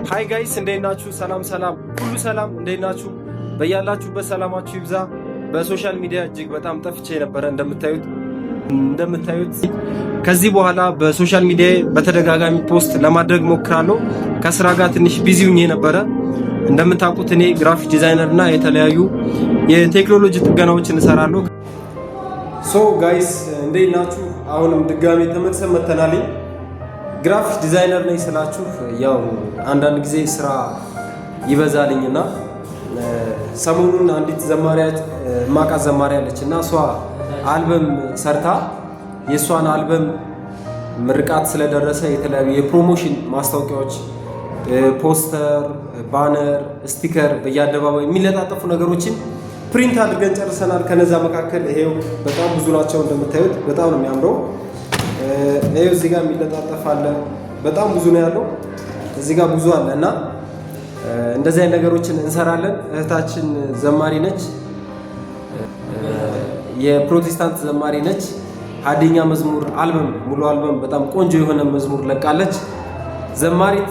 ሃይ ጋይስ እንዴት ናችሁ? ሰላም ሁሉ ሰላም እንዴት ናችሁ? በያላችሁበት ሰላማችሁ ይብዛ። በሶሻል ሚዲያ እጅግ በጣም ጠፍቼ ነበረ እንደምታዩት ከዚህ በኋላ በሶሻል ሚዲያ በተደጋጋሚ ፖስት ለማድረግ ሞክራለሁ። ከስራ ጋር ትንሽ ቢዚ ሆኜ ነበረ። እንደምታውቁት እኔ ግራፊክ ዲዛይነር እና የተለያዩ የቴክኖሎጂ ጥገናዎችን እሰራለሁ። ሶ ጋይስ እንዴት ናችሁ? አሁንም ድጋሜ ተመልሰን መተናል። ግራፊክ ዲዛይነር ነኝ ስላችሁ ያው አንዳንድ ጊዜ ስራ ይበዛልኝና ሰሞኑን አንዲት ማቃት ዘማሪ አለችና እሷ አልበም ሰርታ የሷን አልበም ምርቃት ስለደረሰ የተለያዩ የፕሮሞሽን ማስታወቂያዎች፣ ፖስተር፣ ባነር፣ ስቲከር በየአደባባይ የሚለጣጠፉ ነገሮችን ፕሪንት አድርገን ጨርሰናል። ከነዛ መካከል ይሄው በጣም ብዙ ናቸው። እንደምታዩት በጣም ነው የሚያምረው። ይሄው እዚህ ጋር የሚለጣጠፍ አለ። በጣም ብዙ ነው ያለው። እዚህ ጋር ብዙ አለ እና እንደዚህ አይነት ነገሮችን እንሰራለን። እህታችን ዘማሪ ነች፣ የፕሮቴስታንት ዘማሪ ነች። ሀዲኛ መዝሙር አልበም ሙሉ አልበም በጣም ቆንጆ የሆነ መዝሙር ለቃለች። ዘማሪት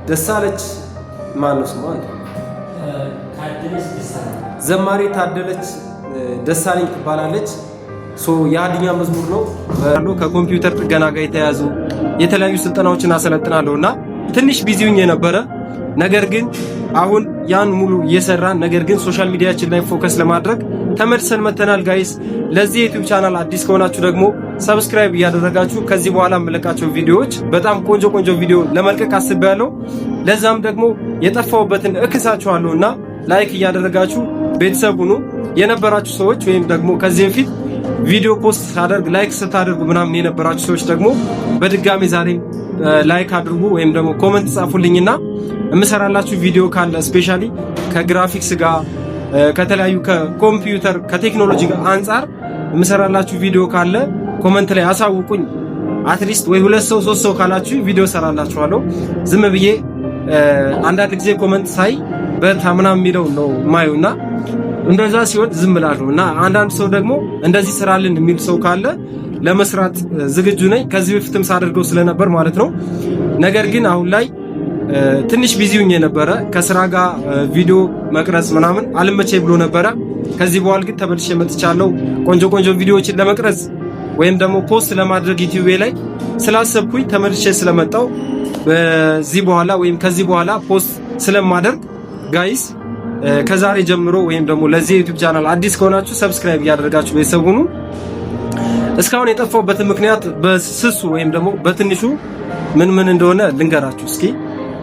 ደሳለች ማነው ስሟ? ዘማሪ ታደለች ደሳለኝ ትባላለች። የሀዲኛ መዝሙር ነው። ከኮምፒውተር ጥገና ጋር የተያዙ የተለያዩ ስልጠናዎችን አሰለጥናለሁ እና ትንሽ ቢዚ ሆኜ ነበረ። ነገር ግን አሁን ያን ሙሉ እየሰራን ነገር ግን ሶሻል ሚዲያችን ላይ ፎከስ ለማድረግ ተመልሰን መተናል። ጋይስ ለዚህ ዩቲዩብ ቻናል አዲስ ከሆናችሁ ደግሞ ሰብስክራይብ እያደረጋችሁ ከዚህ በኋላ የምለቃቸው ቪዲዮዎች በጣም ቆንጆ ቪዲዮ ለመልቀቅ አስቤያለሁ። ለዛም ደግሞ የጠፋሁበትን እክሳችኋለሁና ላይክ እያደረጋችሁ ቤተሰብ ሁኑ። የነበራችሁ ሰዎች ወይም ደግሞ ከዚህ በፊት ቪዲዮ ፖስት ሳደርግ ላይክ ስታደርጉ ምናምን የነበራችሁ ሰዎች ደግሞ በድጋሚ ዛሬ ላይክ አድርጉ ወይም ደግሞ ኮሜንት ጻፉልኝና እምሰራላችሁ ቪዲዮ ካለ ስፔሻሊ ከግራፊክስ ጋር ከተለያዩ ከኮምፒውተር ከቴክኖሎጂ ጋር አንፃር እምሰራላችሁ ቪዲዮ ካለ ኮሜንት ላይ አሳውቁኝ። አትሊስት ወይ 2 ሰው 3 ሰው ካላችሁ ቪዲዮ ሰራላችኋለሁ። ዝም ብዬ አንዳንድ ጊዜ ኮሜንት ሳይ በታምናም የሚለው ነው ማዩና እንደዛ ሲሆን ዝም ብላለሁ እና አንዳንድ ሰው ደግሞ እንደዚህ ስራልን የሚል ሰው ካለ ለመስራት ዝግጁ ነኝ። ከዚህ በፊትም ሳደርገው ስለነበር ማለት ነው። ነገር ግን አሁን ላይ ትንሽ ቢዚ ሆኜ ነበረ። ከስራ ጋር ቪዲዮ መቅረጽ ምናምን አልመቼ ብሎ ነበረ። ከዚህ በኋላ ግን ተመልሼ መጥቻለሁ። ቆንጆ ቪዲዮዎችን ለመቅረጽ ወይም ደግሞ ፖስት ለማድረግ ዩቲዩብ ላይ ስላሰብኩኝ ተመልሼ ስለመጣው በዚህ በኋላ ወይም ከዚህ በኋላ ፖስት ስለማደርግ ጋይስ ከዛሬ ጀምሮ ወይም ደግሞ ለዚህ ዩቲዩብ ቻናል አዲስ ከሆናችሁ ሰብስክራይብ እያደረጋችሁ ቤተሰብ ሁኑ። እስካሁን የጠፋሁበትን ምክንያት በስሱ ወይም ደግሞ በትንሹ ምን እንደሆነ ልንገራችሁ እስኪ።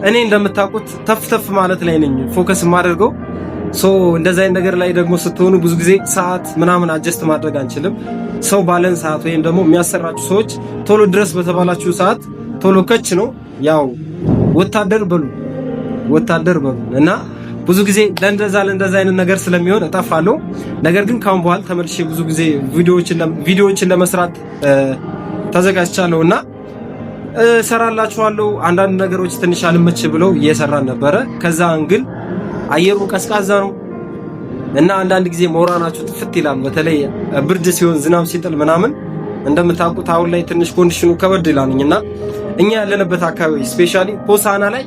እኔ እንደምታውቁት ተፍ ማለት ላይ ነኝ ፎከስ የማደርገው። እንደዛ አይነት ነገር ላይ ደግሞ ስትሆኑ ብዙ ጊዜ ሰዓት ምናምን አጀስት ማድረግ አንችልም። ሰው ባለን ሰዓት ወይም ደግሞ የሚያሰራችሁ ሰዎች ቶሎ ድረስ በተባላችሁ ሰዓት ቶሎ ከች ነው። ያው ወታደር በሉ እና ብዙ ጊዜ ለእንደዛ አይነት ነገር ስለሚሆን እጠፋለሁ። ነገር ግን ካሁን በኋላ ተመልሼ ብዙ ጊዜ ቪዲዮዎችን ለመስራት ተዘጋጅቻለሁና እሰራላችኋለሁ። አንዳንድ ነገሮች ትንሽ አልመች ብለው እየሰራን ነበረ። ከዛ እንግል አየሩ ቀዝቃዛ ነው እና አንዳንድ ጊዜ ሞራናችሁ ጥፍት ይላል። በተለይ ብርድ ሲሆን ዝናብ ሲጥል ምናምን እንደምታውቁት አሁን ላይ ትንሽ ኮንዲሽኑ ከበድ ይላልኝና እኛ ያለንበት አካባቢ ስፔሻሊ ሆሳዕና ላይ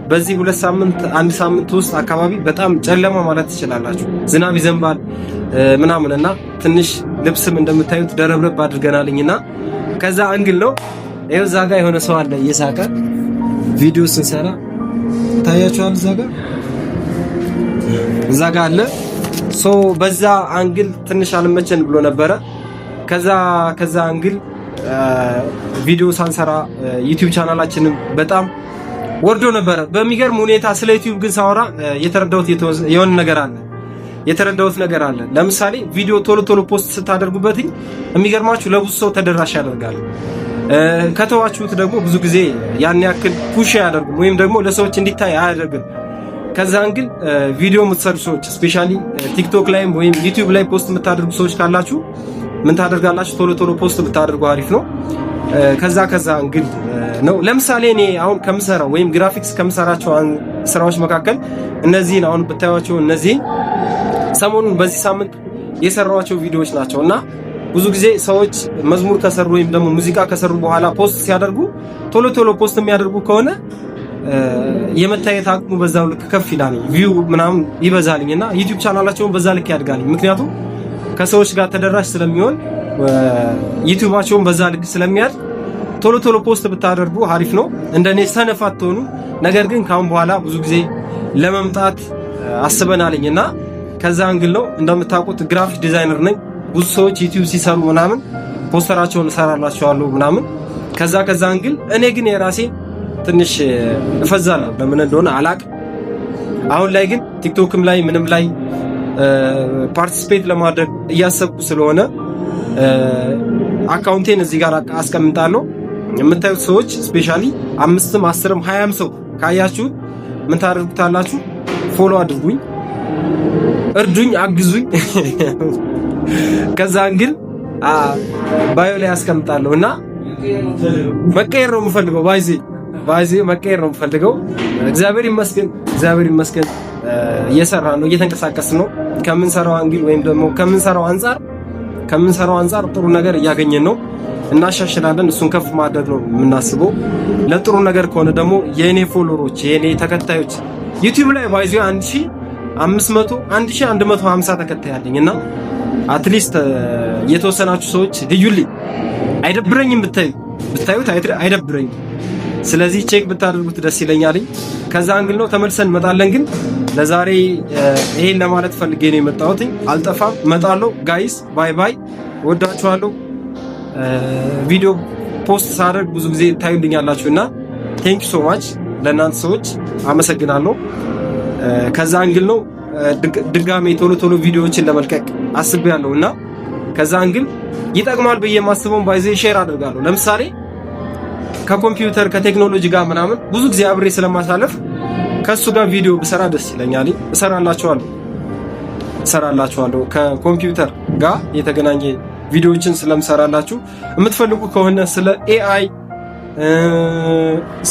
በዚህ 2 ሳምንት 1 ሳምንት ውስጥ አካባቢ በጣም ጨለማ ማለት ትችላላችሁ። ዝናብ ይዘንባል ምናምንና ትንሽ ልብስም እንደምታዩት ደረብረብ አድርገናልኝና ከዛ አንግል ነው። ይሄው እዛ ጋር የሆነ ሰው አለ እየሳቀ ቪዲዮ ስንሰራ ታያችኋል። እዛ ጋር አለ። በዛ አንግል ትንሽ አልመቸን ብሎ ነበረ። ከዛ አንግል ቪዲዮ ሳንሰራ ዩቲዩብ ቻናላችንን በጣም ወርዶ ነበረ። በሚገርም ሁኔታ ስለ ዩቲዩብ ግን ሳወራ የተረዳሁት ነገር አለ። ለምሳሌ ቪዲዮ ቶሎ ፖስት ስታደርጉበት የሚገርማችሁ ለብዙ ሰው ተደራሽ ያደርጋል። ከተዋችሁት ደግሞ ብዙ ጊዜ ያን ያክል ፑሽ አያደርግም ወይም ደግሞ ለሰዎች እንዲታይ አያደርግም። ከዛን ግን ቪዲዮ የምትሰሩ ሰዎች ስፔሻሊ ቲክቶክ ላይም ወይም ዩቲዩብ ላይ ፖስት የምታደርጉ ሰዎች ካላችሁ ምን ታደርጋላችሁ? ቶሎ ፖስት ብታደርጉ አሪፍ ነው። ከዛ እንግዲህ ነው። ለምሳሌ እኔ አሁን ከምሰራው ወይም ግራፊክስ ከምሰራቸው ስራዎች መካከል እነዚህን አሁን ብታዩዋቸው እነዚህ ሰሞኑን በዚህ ሳምንት የሰራኋቸው ቪዲዮዎች ናቸውና ብዙ ጊዜ ሰዎች መዝሙር ከሰሩ ወይም ደግሞ ሙዚቃ ከሰሩ በኋላ ፖስት ሲያደርጉ ቶሎ ፖስት የሚያደርጉ ከሆነ የመታየት አቅሙ በዛው ልክ ከፍ ይላል፣ ቪው ምናምን ይበዛልኝና ዩቲዩብ ቻናላቸውን በዛ ልክ ያድጋል። ምክንያቱም ከሰዎች ጋር ተደራሽ ስለሚሆን ዩቲዩባቸውን በዛ ልክ ስለሚያድግ ቶሎ ቶሎ ፖስት ብታደርጉ አሪፍ ነው። እንደኔ ሰነፍ አትሆኑ። ነገር ግን ካሁን በኋላ ብዙ ጊዜ ለመምጣት አስበናልኝና ከዛ አንግል ነው። እንደምታውቁት ግራፊክ ዲዛይነር ነኝ። ብዙ ሰዎች ዩቲዩብ ሲሰሩ ምናምን ፖስተራቸውን እሰራላቸዋለሁ ምናምን ከዛ አንግል እኔ ግን የራሴ ትንሽ እፈዛለሁ፣ ለምን እንደሆነ አላቅም። አሁን ላይ ግን ቲክቶክም ላይ ምንም ላይ ፓርቲሲፔት ለማድረግ እያሰብኩ ስለሆነ አካውንቴን እዚህ ጋር አስቀምጣለሁ። የምታዩት ሰዎች ስፔሻሊ 5ም 10ም 20ም ሰው ካያችሁ ምን ታደርጉታላችሁ? ፎሎ አድርጉኝ፣ እርዱኝ፣ አግዙኝ። ከዛ ግን ባዮ ላይ አስቀምጣለሁ እና መቀየር ነው የምፈልገው። ባይዜ መቀየር ነው የምፈልገው። እግዚአብሔር ይመስገን እየሰራ ነው፣ እየተንቀሳቀስ ነው። ከምንሰራው አንግል ወይም ደግሞ ከምንሰራው አንፃር ጥሩ ነገር እያገኘን ነው። እናሻሽላለን። እሱን ከፍ ማድረግ ነው የምናስበው። ለጥሩ ነገር ከሆነ ደግሞ የኔ ፎሎወሮች የኔ ተከታዮች ዩቲዩብ ላይ ባይዚ 1500 1150 ተከታይ አለኝ እና አትሊስት የተወሰናችሁ ሰዎች ልዩልኝ። አይደብረኝም፣ ብታዩት አይደብረኝም። ስለዚህ ቼክ ብታደርጉት ደስ ይለኛል። ከዛ አንግል ነው ተመልሰን እንመጣለን። ግን ለዛሬ ይሄን ለማለት ፈልጌ ነው የመጣሁት። አልጠፋም፣ እመጣለሁ። ጋይስ ባይ ባይ፣ ወዳችኋለሁ። ቪዲዮ ፖስት ሳደርግ ብዙ ጊዜ ታዩልኛላችሁና ቴንክ ዩ ሶ ማች ለእናንተ ሰዎች አመሰግናለሁ። ከዛ አንግል ነው ድጋሜ ቶሎ ቪዲዮዎችን ለመልቀቅ አስቤያለሁና ከዛ አንግል ይጠቅማል ብዬ የማስበውን ባይዜ ሼር አድርጋለሁ። ለምሳሌ ከኮምፒውተር ከቴክኖሎጂ ጋር ምናምን ብዙ ጊዜ አብሬ ስለማሳለፍ ከሱ ጋር ቪዲዮ ብሰራ ደስ ይለኛል። እሰራላችኋለሁ ከኮምፒውተር ጋር የተገናኘ ቪዲዮዎችን ስለምሰራላችሁ የምትፈልጉ ከሆነ ስለ ኤአይ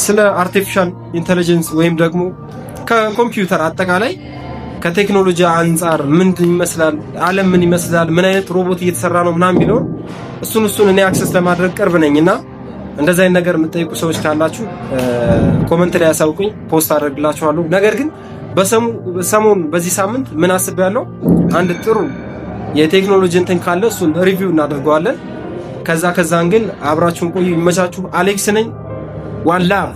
ስለ አርቲፊሻል ኢንተለጀንስ ወይም ደግሞ ከኮምፒውተር አጠቃላይ ከቴክኖሎጂ አንፃር ምን ይመስላል ዓለም ምን ይመስላል ምን አይነት ሮቦት እየተሰራ ነው ምናምን ቢኖር እሱን እኔ አክሰስ ለማድረግ ቅርብ ነኝና እንደዛ አይነት ነገር የምትጠይቁ ሰዎች ካላችሁ ኮሜንት ላይ ያሳውቁኝ፣ ፖስት አደርግላችኋለሁ። ነገር ግን በሰሞን በዚህ ሳምንት ምን አስቤያለሁ፣ አንድ ጥሩ የቴክኖሎጂ እንትን ካለ እሱን ሪቪው እናደርገዋለን። ከዛ ግን አብራችሁን ቆዩ። ይመቻችሁ። አሌክስ ነኝ። ዋን ላቭ